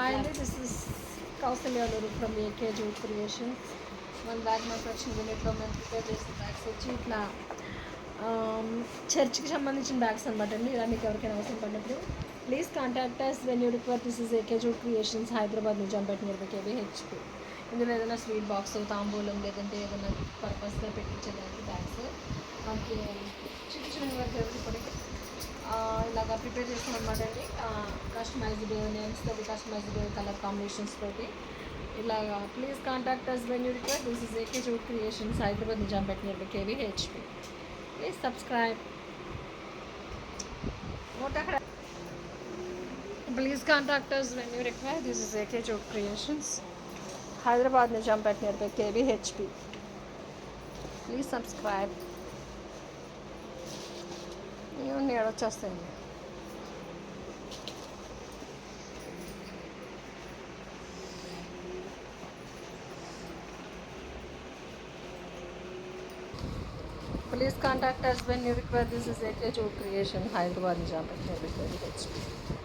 Hi, this is Kausalya Luru from AK Jute Creations. మన bag manufacturing యూనిట్లో మేము prepare చేసిన బ్యాగ్స్ వచ్చి ఇట్లా చర్చ్కి సంబంధించిన బ్యాగ్స్ అనమాట అండి. ఇలా మీకు ఎవరికైనా అవసరం పడినప్పుడు please contact us when you require. This is AK jute creations, Hyderabad Nizampet near by KBHP. ఇందులో ఏదైనా స్వీట్ బాక్స్, తాంబూలం, లేదంటే ఏదైనా పర్పస్గా పెట్టించేదానికి బ్యాగ్స్ మనకి చిన్న చిన్న వరకు ఎవరికి ఇలాగా ప్రిపేర్ చేస్తాం అనమాట అండి. కస్టమైజ్డ్ నేమ్స్ తోటి, కస్టమైజ్డ్ కలర్ కాంబినేషన్స్ తోటి ఇలాగా. Please contact us when you require. This is AK jute creations, Hyderabad Nizampet near by KPHB. Please subscribe. Please contact us when you require. This is AK Joke Creations, Hyderabad Nijampet near by KBHP. Please subscribe. You need to just say. Please contact us when you require. This is AK Joke Creation, Hyderabad Nijampet near by KBHP.